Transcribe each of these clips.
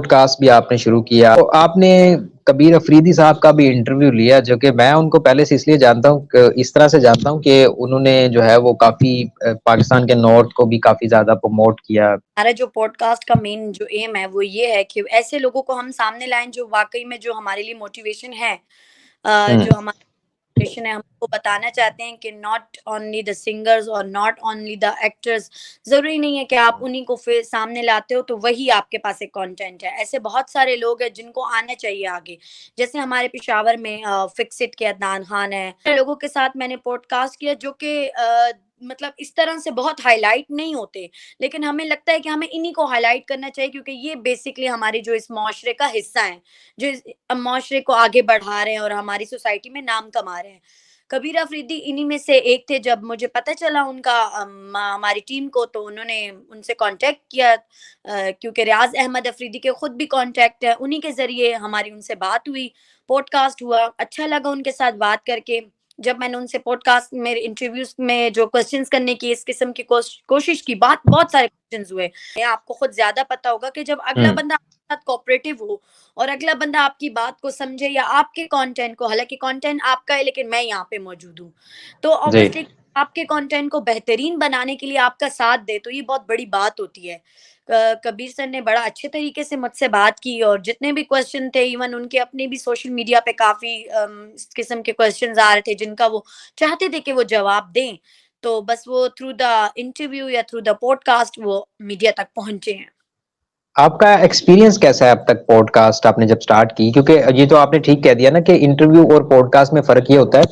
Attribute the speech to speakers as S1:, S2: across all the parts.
S1: Podcast भी आपने शुरू किया, तो आपने कबीर अफरीदी साहब का भी इंटरव्यू लिया, जो कि मैं उनको पहले से इसलिए जानता हूँ, इस तरह से जानता हूँ कि उन्होंने जो है वो काफ़ी पाकिस्तान के नॉर्थ को भी काफ़ी ज़्यादा प्रमोट किया।
S2: हमारा जो पॉडकास्ट का मेन जो एम है वो ये है कि ऐसे लोगों को हम सामने लाएं जो वाकई में जो हमारे लिए मोटिवेशन है,
S1: हुँ,
S2: जो हमारा मोटिवेशन है, हम उनको बताना चाहते हैं कि नॉट ओनली द सिंगर्स और नॉट ओनली द एक्टर्स, ज़रूरी नहीं है कि आप उन्हीं को फिर सामने लाते हो तो वही आपके पास एक कंटेंट है। ऐसे बहुत सारे लोग हैं जिनको आना चाहिए आगे। जैसे हमारे पेशावर में फिक्स इट के अदनान खान हैं। लोगों के साथ मैंने पॉडकास्ट किया जो कि मतलब इस तरह से बहुत हाइलाइट नहीं होते, लेकिन हमें लगता है कि हमें इन्हीं को हाइलाइट करना चाहिए क्योंकि ये बेसिकली हमारे जो इस मुआशरे का हिस्सा हैं, जो इस मुआशरे को आगे बढ़ा रहे हैं और हमारी सोसाइटी में नाम कमा रहे हैं। कबीर अफरीदी इन्हीं में से एक थे। जब मुझे पता चला उनका हमारी टीम को, तो उन्होंने उनसे कॉन्टैक्ट किया, क्योंकि रियाज़ अहमद अफरीदी के खुद भी कॉन्टैक्ट है, उन्हीं के ज़रिए हमारी उनसे बात हुई, पॉडकास्ट हुआ, अच्छा लगा उनके साथ बात करके। जब मैंने उनसे पॉडकास्ट मेरे इंटरव्यूज़ में जो क्वेश्चन्स करने की इस किस्म की कोशिश की, बात बहुत सारे क्वेश्चन्स हुए। आपको खुद ज़्यादा पता होगा कि जब अगला
S1: हुँ,
S2: बंदा आपके साथ कोऑपरेटिव हो और अगला बंदा आपकी बात को समझे या आपके कंटेंट को, हालाँकि कंटेंट आपका है लेकिन मैं यहाँ पे मौजूद हूँ, तो
S1: जी।
S2: ऑब्वियसली आपके कंटेंट को बेहतरीन बनाने के लिए आपका साथ दे, तो ये बहुत बड़ी बात होती है। कबीर सर ने बड़ा अच्छे तरीके से मुझसे बात की और जितने भी क्वेश्चन थे, इवन उनके अपने भी सोशल मीडिया पे काफ़ी इस किस्म के क्वेश्चन्स आ रहे थे जिनका वो चाहते थे कि वो जवाब दें। तो बस वो थ्रू द इंटरव्यू या थ्रू द पॉडकास्ट वो मीडिया तक पहुँचे हैं।
S1: आपका एक्सपीरियंस कैसा है अब तक पॉडकास्ट आपने जब स्टार्ट की? क्योंकि ये तो आपने ठीक कह दिया ना कि इंटरव्यू और पॉडकास्ट में फ़र्क ये होता है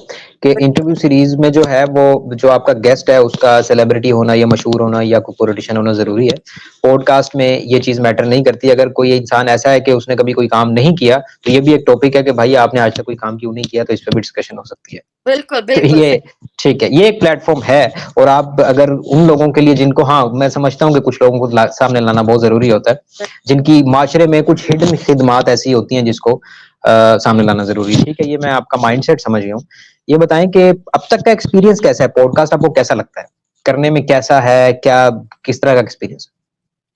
S1: कि इंटरव्यू सीरीज़ में जो है वो जो आपका गेस्ट है उसका सेलिब्रिटी होना या मशहूर होना या कोई पॉलिटिशियन होना ज़रूरी है। पॉडकास्ट में ये चीज़ मैटर नहीं करती। अगर कोई इंसान ऐसा है कि उसने कभी कोई काम नहीं किया, तो ये भी एक टॉपिक है कि भाई आपने आज तक कोई काम क्यों नहीं किया? तो इस पे भी डिस्कशन हो सकती है।
S2: बिल्कुल,
S1: तो
S2: बिल्कुल
S1: ये
S2: सही।
S1: ठीक है, ये एक प्लेटफ़ॉर्म है। और आप अगर उन लोगों के लिए जिनको, हाँ, मैं समझता हूँ कि कुछ लोगों को सामने लाना बहुत ज़रूरी होता है, जिनकी माशरे में कुछ हिडन खिदमात ऐसी होती हैं जिसको सामने लाना ज़रूरी है। ठीक है, ये मैं आपका माइंडसेट समझ गया हूँ। ये बताएँ कि अब तक का एक्सपीरियंस कैसा है? पॉडकास्ट आपको कैसा लगता है? करने में कैसा है? क्या किस तरह का एक्सपीरियंस है?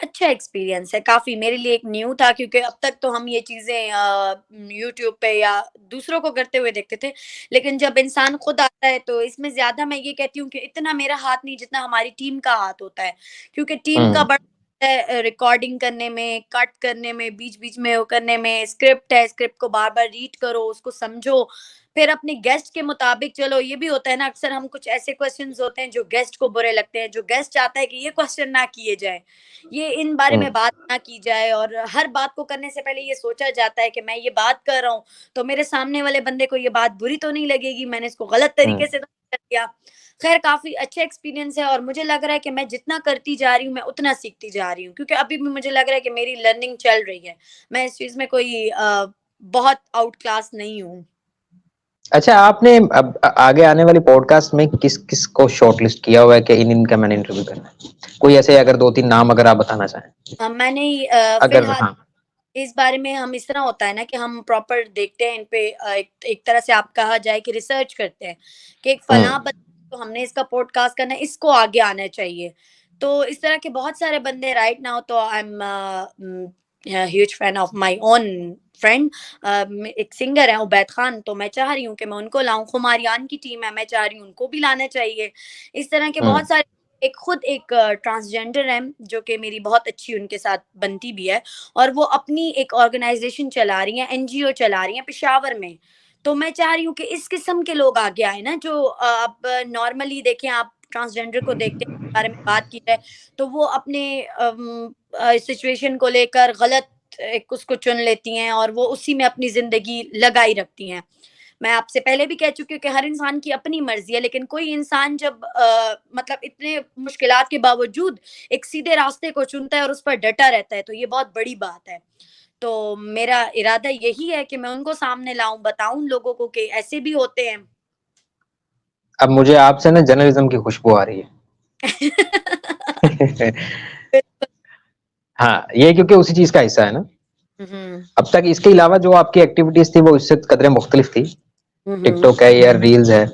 S2: अच्छा एक्सपीरियंस है काफ़ी, मेरे लिए एक न्यू था क्योंकि अब तक तो हम ये चीज़ें यूट्यूब पे या दूसरों को करते हुए देखते थे। लेकिन जब इंसान खुद आता है तो इसमें ज़्यादा मैं ये कहती हूँ कि इतना मेरा हाथ नहीं जितना हमारी टीम का हाथ होता है। क्योंकि टीम का
S1: हुँ,
S2: बड़ा रिकॉर्डिंग करने में, कट करने में, बीच-बीच में वो करने में, स्क्रिप्ट है, स्क्रिप्ट को बार-बार रीड करो, उसको समझो, फिर अपने गेस्ट के मुताबिक चलो। ये भी होता है ना, अक्सर हम कुछ ऐसे क्वेश्चंस होते हैं जो गेस्ट को बुरे लगते हैं, जो गेस्ट चाहता है कि ये क्वेश्चन ना किए जाएँ। ये इन बारे
S1: हुँ,
S2: में बात ना की जाए और हर बात को करने से पहले ये सोचा जाता है कि मैं ये बात कर रहा हूँ, तो मेरे सामने वाले बंदे को ये बात बुरी तो नहीं लगेगी, मैंने इसको गलत
S1: हुँ।
S2: तरीके से तो नहीं कर दिया। खैर काफ़ी अच्छा एक्सपीरियंस है और मुझे लग रहा है कि मैं जितना करती जा रही हूँ, मैं उतना सीखती जा रही हूँ क्योंकि अभी भी मुझे लग रहा है कि मेरी लर्निंग चल रही है। मैं इस चीज़ में कोई बहुत आउट क्लास नहीं हूँ।
S1: अच्छा, आपने अब आगे आने वाली पॉडकास्ट में किस-किस को शॉर्टलिस्ट किया हुआ है कि इन-इन का मैंने इंटरव्यू करना है? कोई ऐसे अगर 2-3 नाम अगर आप बताना चाहें?
S2: मैंने
S1: अगर
S2: फिलहाल
S1: हाँ।
S2: इस बारे में हम इस तरह होता है ना कि हम प्रॉपर देखते हैं इन पे, एक एक तरह से आप कहा जाए कि रिसर्च करते हैं कि एक
S1: हुँ,
S2: फलां बंदा, तो हमने इसका पॉडकास्ट करना है, इसको आगे आना चाहिए। तो इस तरह के बहुत सारे बंदे राइट नाउ, तो I am huge fan of my own friend. एक सिंगर है उबैद खान, तो मैं चाह रही हूँ कि मैं उनको लाऊं। खुमारियान की टीम है, मैं चाह रही हूँ उनको भी लाना चाहिए। इस तरह के
S1: हुँ,
S2: बहुत सारे, एक खुद एक ट्रांसजेंडर है जो कि मेरी बहुत अच्छी उनके साथ बनती भी है और वो अपनी एक ऑर्गेनाइजेशन चला रही हैं, एनजीओ चला रही हैं पेशावर में। तो मैं चाह रही हूँ कि इस किस्म के लोग आगे आए ना, जो अब नॉर्मली देखें, आप ट्रांसजेंडर को देखते हैं, इसके बारे में बात की जाए, तो वो अपने सिचुएशन को लेकर गलत एक उसको चुन लेती हैं और वो उसी में अपनी ज़िंदगी लगाई रखती हैं। मैं आपसे पहले भी कह चुकी हूँ कि हर इंसान की अपनी मर्ज़ी है, लेकिन कोई इंसान जब मतलब इतने मुश्किलात के बावजूद एक सीधे रास्ते को चुनता है और उस पर डटा रहता है, तो ये बहुत बड़ी बात है। तो मेरा इरादा यही है कि मैं उनको सामने लाऊँ, बताऊँ लोगों को कि ऐसे भी होते हैं।
S1: अब मुझे आपसे ना जर्नलिज़्म की खुशबू आ रही है। हाँ, ये क्योंकि उसी चीज़ का हिस्सा है ना।
S2: हुँ,
S1: अब तक इसके अलावा जो आपकी एक्टिविटीज़ थी वो इससे कदरे मुख्तलिफ थी।
S2: हुँ, हुँ।
S1: टिकटॉक है या रील्स है।